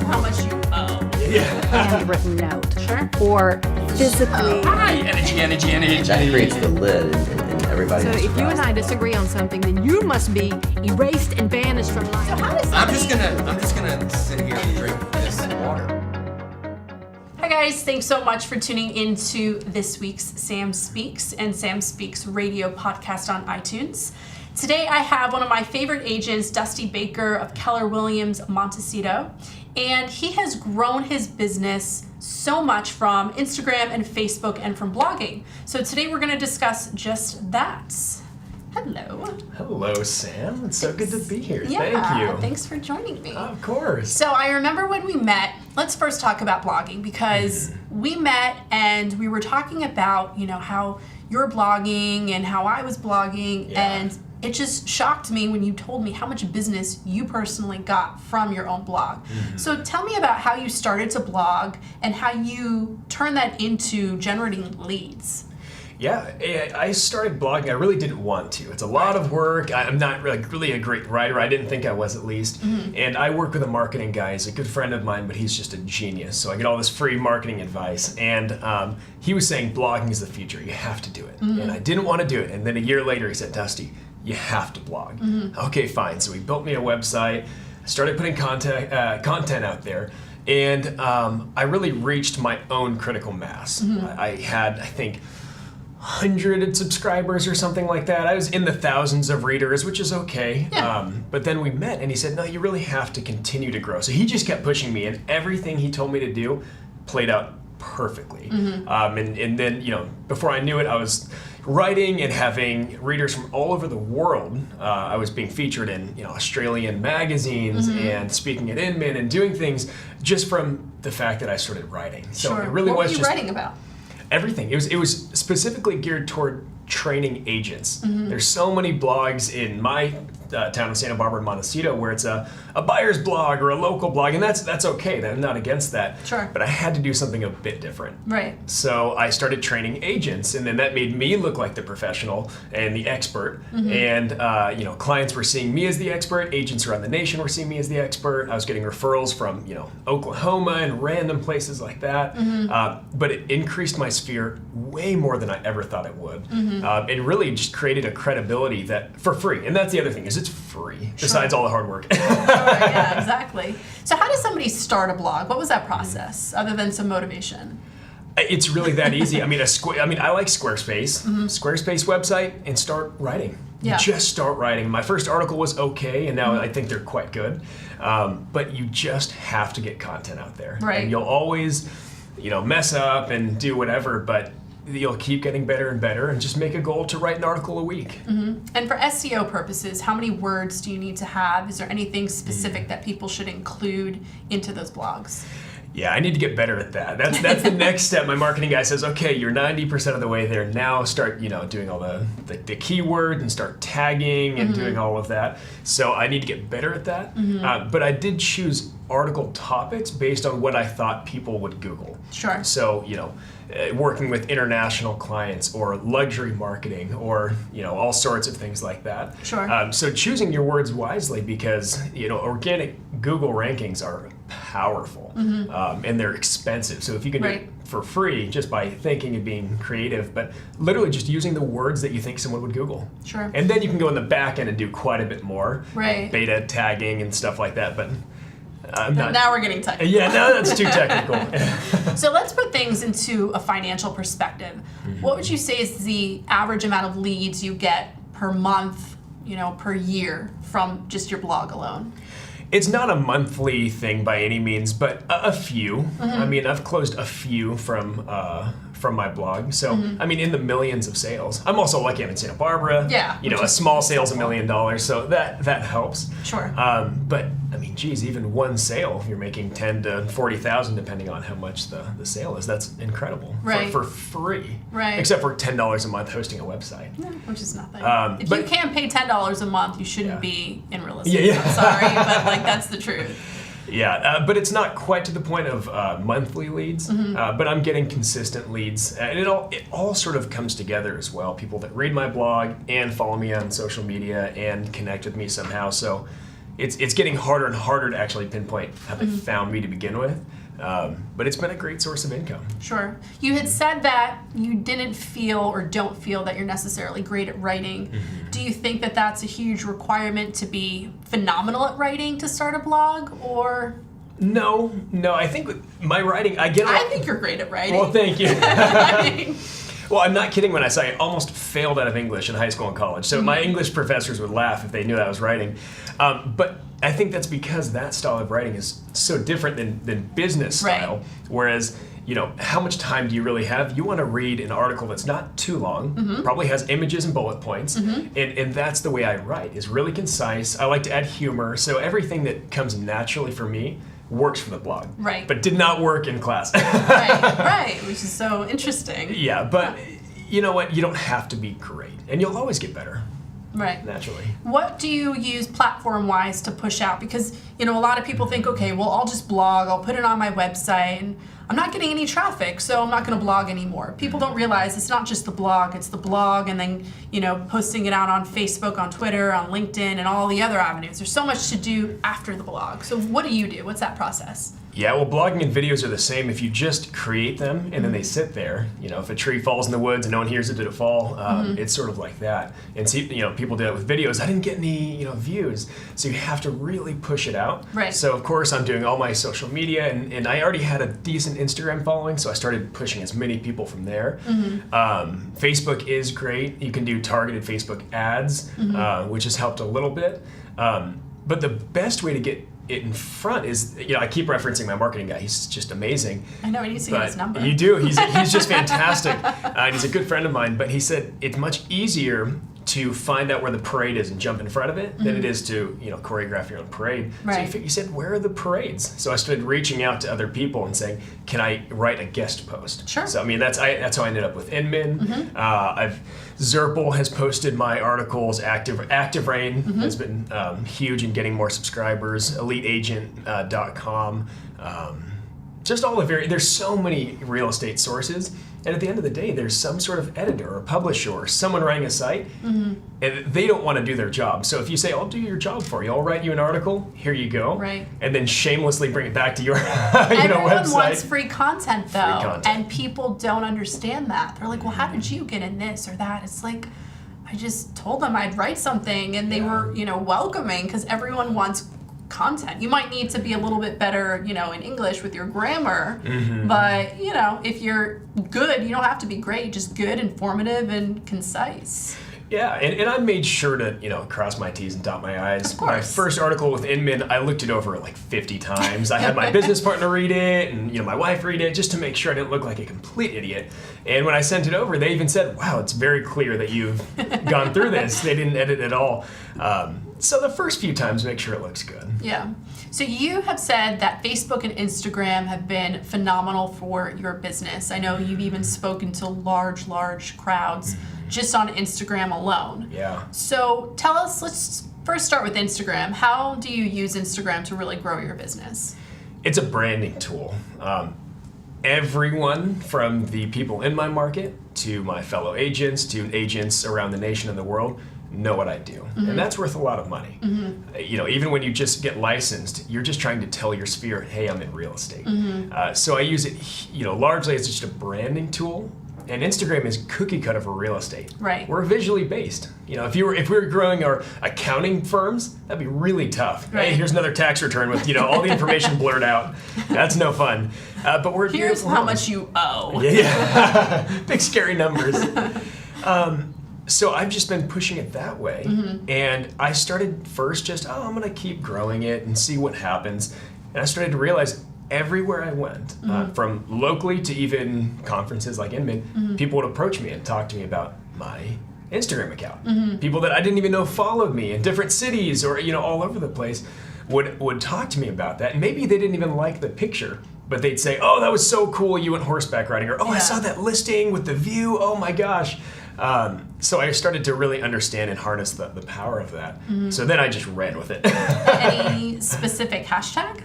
how much you owe. handwritten note. Sure. Or physically. Hi, energy. That creates the lid in everybody. So if you and I disagree on something, then you must be erased and banished from life. So how does I'm just gonna sit here and drink this water. Hi guys, thanks so much for tuning into this week's Sam Speaks and Sam Speaks radio podcast on iTunes. Today I have one of my favorite agents, Dusty Baker of Keller Williams Montecito, and he has grown his business so much from Instagram and Facebook and from blogging. So today we're going to discuss just that. Hello. Hello, Sam. It's so good to be here. Yeah, Thank you. Thanks for joining me. Of course. So I remember when we met, let's first talk about blogging because we met and we were talking about, how you're blogging and how I was blogging, and it just shocked me when you told me how much business you personally got from your own blog. So tell me about how you started to blog and how you turned that into generating leads. Yeah, I started blogging. I really didn't want to. It's a lot of work. I'm not really a great writer. I didn't think I was, at least. And I work with a marketing guy. He's a good friend of mine, but he's just a genius. So I get all this free marketing advice. And he was saying blogging is the future. You have to do it. And I didn't want to do it. And then a year later, he said, Dusty, you have to blog. Okay, fine. So he built me a website, started putting content out there. And I really reached my own critical mass. I had, I think, 100 subscribers or something like that. I was in the thousands of readers, which is okay. Yeah. But then we met and he said, no, you really have to continue to grow. So he just kept pushing me, and everything he told me to do played out perfectly. And then, before I knew it, I was writing and having readers from all over the world. I was being featured in Australian magazines and speaking at Inman and doing things just from the fact that I started writing. So it really what was were you just writing about? everything. It was specifically geared toward training agents. There's so many blogs in my town of Santa Barbara, Montecito, where it's a buyer's blog or a local blog, and that's okay. I'm not against that. Sure. But I had to do something a bit different. Right. So I started training agents, and then that made me look like the professional and the expert. And clients were seeing me as the expert. Agents around the nation were seeing me as the expert. I was getting referrals from Oklahoma and random places like that. But it increased my sphere way more than I ever thought it would. And really just created a credibility that for free. And that's the other thing, is it's free, besides all the hard work. Yeah, exactly. So how does somebody start a blog? What was that process, other than some motivation? It's really that easy. I like Squarespace. Squarespace website, and start writing. Yeah. Just start writing. My first article was okay, and now I think they're quite good. But you just have to get content out there. Right. And you'll always, mess up and do whatever, but you'll keep getting better and better, and just make a goal to write an article a week. And for SEO purposes, how many words do you need to have? Is there anything specific that people should include into those blogs? Yeah, I need to get better at that. That's the next step. My marketing guy says, okay, you're 90% of the way there. Now start, doing all the keyword and start tagging and doing all of that. So I need to get better at that. But I did choose article topics based on what I thought people would Google. Sure. So, working with international clients or luxury marketing or, all sorts of things like that. Sure. So choosing your words wisely, because, organic Google rankings are powerful and they're expensive. So if you can do it for free just by thinking and being creative, but literally just using the words that you think someone would Google. Sure. And then you can go in the back end and do quite a bit more. Right. Beta tagging and stuff like that. But now we're getting technical. Yeah, now that's too technical. So let's put things into a financial perspective. What would you say is the average amount of leads you get per month, per year from just your blog alone? It's not a monthly thing by any means, but a few. I mean, I've closed a few from my blog. So, in the millions of sales. I'm also lucky I'm in Santa Barbara. Yeah. A small sale's $1 million, so that helps. Sure. But even one sale, you're making $10,000 to $40,000 depending on how much the sale is. That's incredible. Right. For free. Right. Except for $10 a month hosting a website. Yeah, which is nothing. If but you can't pay $10 a month, you shouldn't be in real estate. Yeah. I'm sorry, but that's the truth. Yeah, but it's not quite to the point of monthly leads, but I'm getting consistent leads, and it all sort of comes together as well. People that read my blog and follow me on social media and connect with me somehow. So it's getting harder and harder to actually pinpoint how they found me to begin with. But it's been a great source of income. Sure. You had said that you didn't feel or don't feel that you're necessarily great at writing. Do you think that that's a huge requirement to be phenomenal at writing to start a blog, or? No. I think with my writing, I think you're great at writing. Well, thank you. I mean, Well, I'm not kidding when I say I almost failed out of English in high school and college. So my English professors would laugh if they knew that I was writing. But I think that's because that style of writing is so different than business style. Right. Whereas, how much time do you really have? You want to read an article that's not too long, probably has images and bullet points, and that's the way I write, is really concise. I like to add humor, so everything that comes naturally for me works for the blog. Right. But did not work in class. right, which is so interesting. Yeah, but you know what? You don't have to be great, and you'll always get better. Right. Naturally. What do you use platform-wise to push out? Because, a lot of people think, okay, well, I'll just blog, I'll put it on my website, and I'm not getting any traffic, so I'm not going to blog anymore. People don't realize it's not just the blog, it's the blog, and then, posting it out on Facebook, on Twitter, on LinkedIn, and all the other avenues. There's so much to do after the blog. So what do you do? What's that process? Yeah, well, blogging and videos are the same. If you just create them and then they sit there, if a tree falls in the woods and no one hears it, did it fall? It's sort of like that. And see, people do it with videos. I didn't get any, views. So you have to really push it out. Right. So of course I'm doing all my social media, and I already had a decent Instagram following, so I started pushing as many people from there. Facebook is great. You can do targeted Facebook ads, which has helped a little bit. But the best way to get it in front is, I keep referencing my marketing guy. He's just amazing. I know, I need to see his number. You do. He's just fantastic. And he's a good friend of mine. But he said it's much easier to find out where the parade is and jump in front of it than it is to, choreograph your own parade. Right. So he said, where are the parades? So I started reaching out to other people and saying, can I write a guest post? Sure. So that's how I ended up with Inman. Zerpal has posted my articles. Active Rain has been huge in getting more subscribers. EliteAgent.com. Just all the there's so many real estate sources. And at the end of the day, there's some sort of editor or publisher or someone running a site, and they don't want to do their job. So if you say, I'll do your job for you, I'll write you an article, here you go. Right. And then shamelessly bring it back to your Everyone website. wants free content, though. Free content. And people don't understand that. They're like, well, how did you get in this or that? It's like, I just told them I'd write something, and they were, welcoming, because everyone wants content. You might need to be a little bit better, in English with your grammar, but, if you're good, you don't have to be great, just good, informative, and concise. Yeah, and I made sure to, cross my T's and dot my I's. Of course. My first article with Inman, I looked it over like 50 times. I had my business partner read it, and my wife read it, just to make sure I didn't look like a complete idiot. And when I sent it over, they even said, wow, it's very clear that you've gone through this. They didn't edit at all. So the first few times, make sure it looks good. Yeah. So you have said that Facebook and Instagram have been phenomenal for your business. I know you've even spoken to large crowds just on Instagram alone. Yeah. So tell us, let's first start with Instagram. How do you use Instagram to really grow your business? It's a branding tool. Everyone from the people in my market to my fellow agents to agents around the nation and the world know what I do. And that's worth a lot of money. Even when you just get licensed, you're just trying to tell your sphere, hey, I'm in real estate. So I use it, largely as just a branding tool. And Instagram is cookie cutter for real estate. Right. We're visually based. If we were growing our accounting firms, that'd be really tough. Right. Hey, here's another tax return with all the information blurred out. That's no fun. But we're Here's beautiful how homes. much you owe. Yeah. Big scary numbers. So I've just been pushing it that way. And I started first just, I'm going to keep growing it and see what happens. And I started to realize everywhere I went, from locally to even conferences like Inman, people would approach me and talk to me about my Instagram account. People that I didn't even know followed me in different cities or all over the place would talk to me about that. And maybe they didn't even like the picture, but they'd say, oh, that was so cool, you went horseback riding, or I saw that listing with the view, oh my gosh. So I started to really understand and harness the power of that. So then I just ran with it. Any specific hashtag?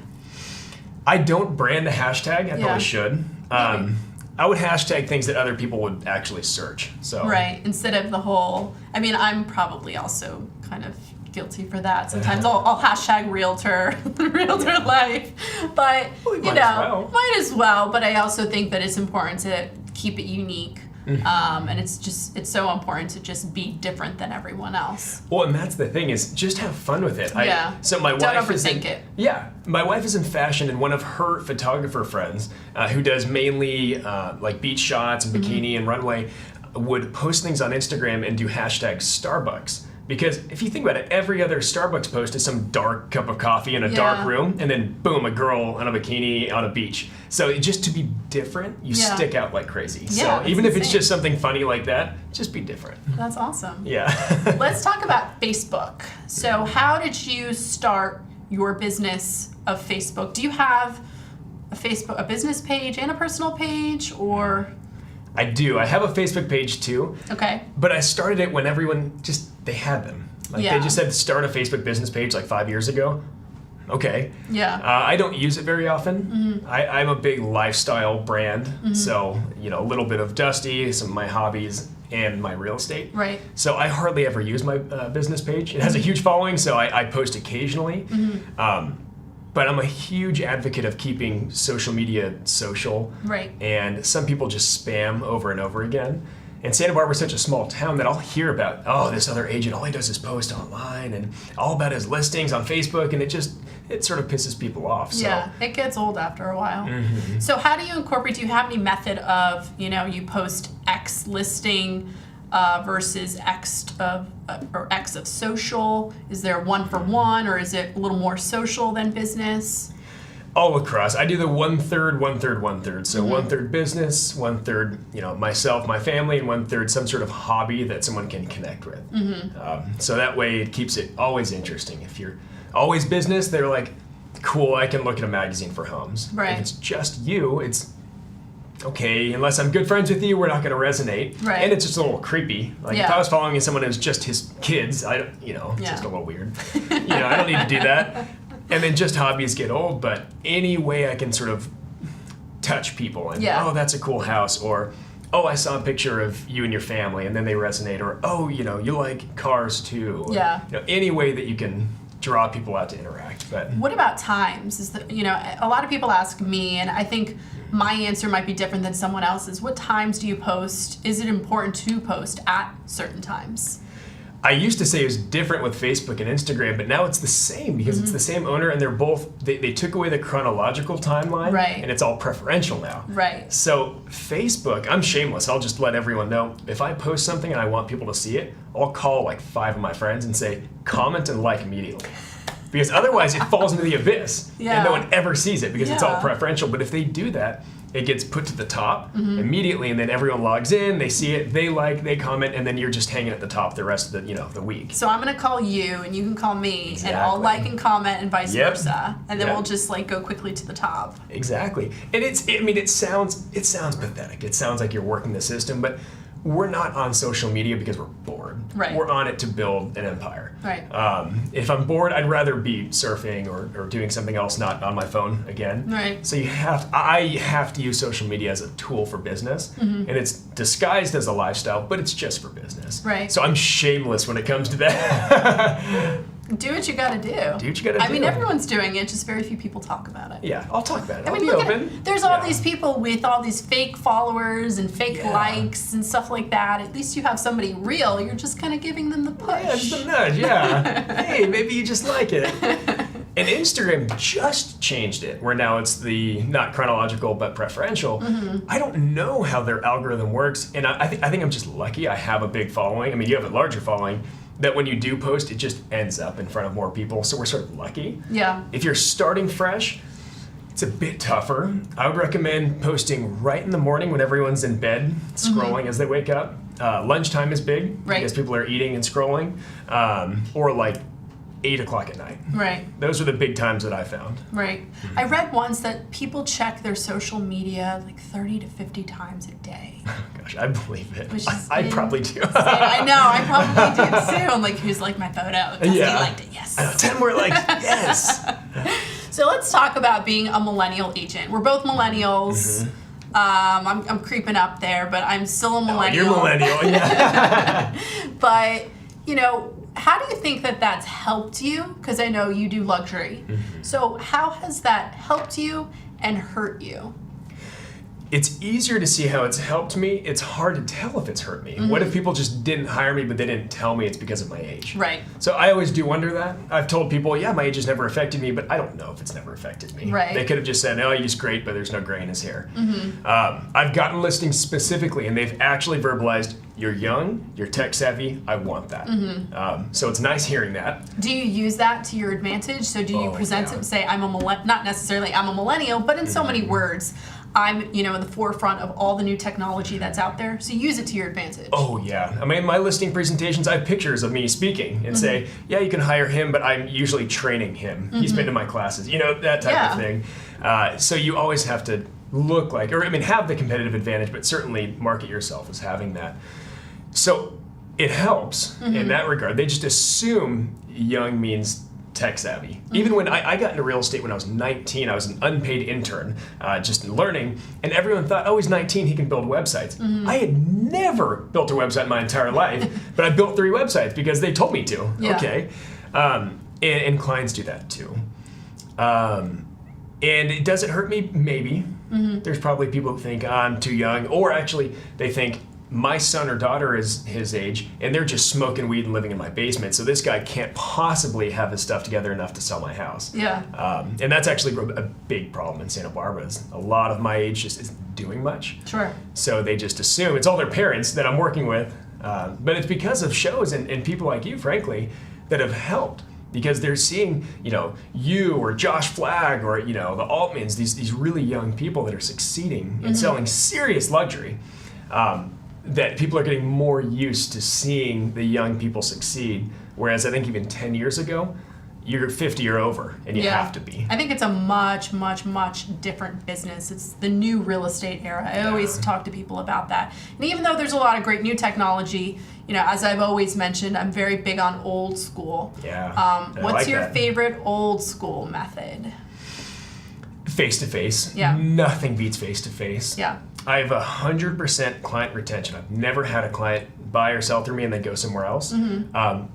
I don't brand a hashtag. I Yeah. probably should. I would hashtag things that other people would actually search. So Right, instead of the whole, I'm probably also kind of guilty for that. Sometimes I'll hashtag realtor life, but Well, you might know, as well. might as well. But I also think that it's important to keep it unique. And it's so important to just be different than everyone else. Well, and that's the thing is just have fun with it. Yeah. So my Don't wife is overthink it. Yeah, my wife is in fashion, and one of her photographer friends, who does mainly like beach shots and bikini and runway, would post things on Instagram and do hashtag Starbucks. Because if you think about it, every other Starbucks post is some dark cup of coffee in a dark room, and then boom, a girl in a bikini on a beach. So just to be different, you stick out like crazy. Yeah, So even if it's insane. just something funny like that, just be different. That's awesome. Yeah. Let's talk about Facebook. So how did you start your business of Facebook? Do you have a business page and a personal page, or? I do. I have a Facebook page too. Okay. But I started it when everyone they had them. Like Yeah. they just said start a Facebook business page like 5 years ago. Okay. Yeah. I don't use it very often. I'm a big lifestyle brand, so a little bit of Dusty, some of my hobbies, and my real estate. Right. So I hardly ever use my business page. It has a huge following, so I post occasionally. But I'm a huge advocate of keeping social media social. Right. And some people just spam over and over again. And Santa Barbara is such a small town that I'll hear about, oh, this other agent, all he does is post online and all about his listings on Facebook, and it sort of pisses people off. So. Yeah, it gets old after a while. So how do you incorporate, do you have any method of, you post X listing versus X of social? Is there 1-for-1, or is it a little more social than business? All across. I do the 1/3, 1/3, 1/3. So 1/3 business, 1/3, myself, my family, and 1/3 some sort of hobby that someone can connect with. So that way it keeps it always interesting. If you're always business, they're like, cool, I can look at a magazine for homes. Right. If it's just you, it's okay, unless I'm good friends with you, we're not going to resonate. Right. And it's just a little creepy. Like if I was following someone who's just his kids, it's just a little weird. I don't need to do that. And then just hobbies get old, but any way I can sort of touch people and, oh, that's a cool house, or, oh, I saw a picture of you and your family, and then they resonate, or, oh, you like cars too. Or, any way that you can draw people out to interact. But what about times? Is that, a lot of people ask me, and I think my answer might be different than someone else's. What times do you post? Is it important to post at certain times? I used to say it was different with Facebook and Instagram, but now it's the same because it's the same owner, and they're both, they took away the chronological timeline, Right. and it's all preferential now. Right. So Facebook, I'm shameless, I'll just let everyone know, if I post something and I want people to see it, I'll call like 5 of my friends and say, comment and like immediately. Because otherwise it falls into the abyss, and no one ever sees it because it's all preferential. But if they do that, it gets put to the top immediately, and then everyone logs in, they see it, they like, they comment, and then you're just hanging at the top the rest of the week. So I'm gonna call you, and you can call me, and I'll like and comment, and vice versa, and then we'll just go quickly to the top. Exactly, and it sounds pathetic. It sounds like you're working the system, but we're not on social media because we're bored. Right. We're on it to build an empire. Right. If I'm bored, I'd rather be surfing or doing something else, not on my phone again. Right. So I have to use social media as a tool for business, and it's disguised as a lifestyle, but it's just for business. Right. So I'm shameless when it comes to that. Do what you gotta do. Do what you gotta do. I mean, everyone's doing it, just very few people talk about it. Yeah, I'll talk about it. I'll be look at open. it. There's all these people with all these fake followers and fake likes and stuff like that. At least you have somebody real. You're just kind of giving them the push. Yeah, just a nudge, yeah. Hey, maybe you just like it. And Instagram just changed it, where now it's the not chronological but preferential. I don't know how their algorithm works, and I think I'm just lucky I have a big following. I mean, you have a larger following, that when you do post, it just ends up in front of more people, so we're sort of lucky. Yeah. If you're starting fresh, it's a bit tougher. I would recommend posting right in the morning when everyone's in bed, scrolling as they wake up. Lunchtime is big, Right. because people are eating and scrolling, or like 8 o'clock at night. Right. Those are the big times that I found. Right. I read once that people check their social media 30 to 50 times a day. Gosh, I believe it. Which is I probably do. I know, I probably do too. I'm like, who's liked my photo? Dusty liked it, yes. I know, 10 more likes, yes. So let's talk about being a millennial agent. We're both millennials. I'm creeping up there, but I'm still a millennial. You're millennial, yeah. But, how do you think that that's helped you? Because I know you do luxury. So how has that helped you and hurt you? It's easier to see how it's helped me. It's hard to tell if it's hurt me. What if people just didn't hire me, but they didn't tell me it's because of my age? Right. So I always do wonder that. I've told people, yeah, my age has never affected me, but I don't know if it's never affected me. Right. They could have just said, oh, he's great, but there's no gray in his hair. I've gotten listings specifically, and they've actually verbalized, you're young, you're tech savvy, I want that. So it's nice hearing that. Do you use that to your advantage? So do you present it and say, not necessarily I'm a millennial, but in so many words, I'm, in the forefront of all the new technology that's out there. So use it to your advantage. Oh yeah. I mean, in my listing presentations, I have pictures of me speaking and say, yeah, you can hire him, but I'm usually training him. He's been to my classes, that type of thing. So you always have to look like, have the competitive advantage, but certainly market yourself as having that. So it helps in that regard. They just assume young means tech savvy. Even when I got into real estate when I was 19, I was an unpaid intern, just learning, and everyone thought, oh, he's 19, he can build websites. I had never built a website in my entire life, but I built 3 websites because they told me to. Yeah. Okay. And clients do that too. And does it hurt me? Maybe. There's probably people who think, I'm too young, or actually they think, my son or daughter is his age, and they're just smoking weed and living in my basement, so this guy can't possibly have his stuff together enough to sell my house. Yeah. And that's actually a big problem in Santa Barbara. Is a lot of my age just isn't doing much. Sure. So they just assume it's all their parents that I'm working with, but it's because of shows and people like you, frankly, that have helped. Because they're seeing, you or Josh Flagg or, the Altmans, these really young people that are succeeding and selling serious luxury. That people are getting more used to seeing the young people succeed, whereas I think even 10 years ago, you're 50 or over, and you have to be. I think it's a much, much, much different business. It's the new real estate era. I always talk to people about that. And even though there's a lot of great new technology, as I've always mentioned, I'm very big on old school. Yeah. What's your favorite old school method? Face-to-face. Yeah. Nothing beats face-to-face. Yeah. I have 100% client retention. I've never had a client buy or sell through me and then go somewhere else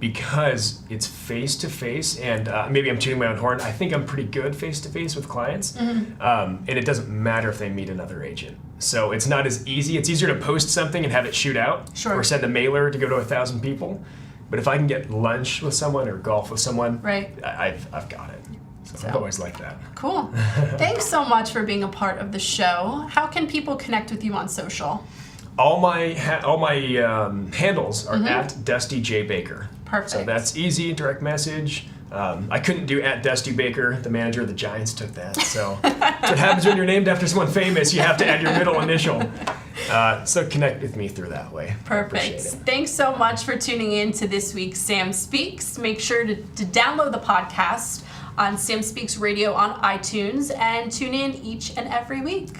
because it's face-to-face, and maybe I'm tooting my own horn. I think I'm pretty good face-to-face with clients, and it doesn't matter if they meet another agent. So it's not as easy. It's easier to post something and have it shoot out or send a mailer to go to 1,000 people. But if I can get lunch with someone or golf with someone, I've got it. So I've always liked that. Cool. Thanks so much for being a part of the show. How can people connect with you on social? All my handles are at Dusty J Baker. Perfect. So that's easy, direct message. I couldn't do at Dusty Baker. The manager of the Giants took that. So that's what happens when you're named after someone famous. You have to add your middle initial. So connect with me through that way. Perfect. Thanks so much for tuning in to this week's Sam Speaks. Make sure to download the podcast on SamSpeaks Radio on iTunes and tune in each and every week.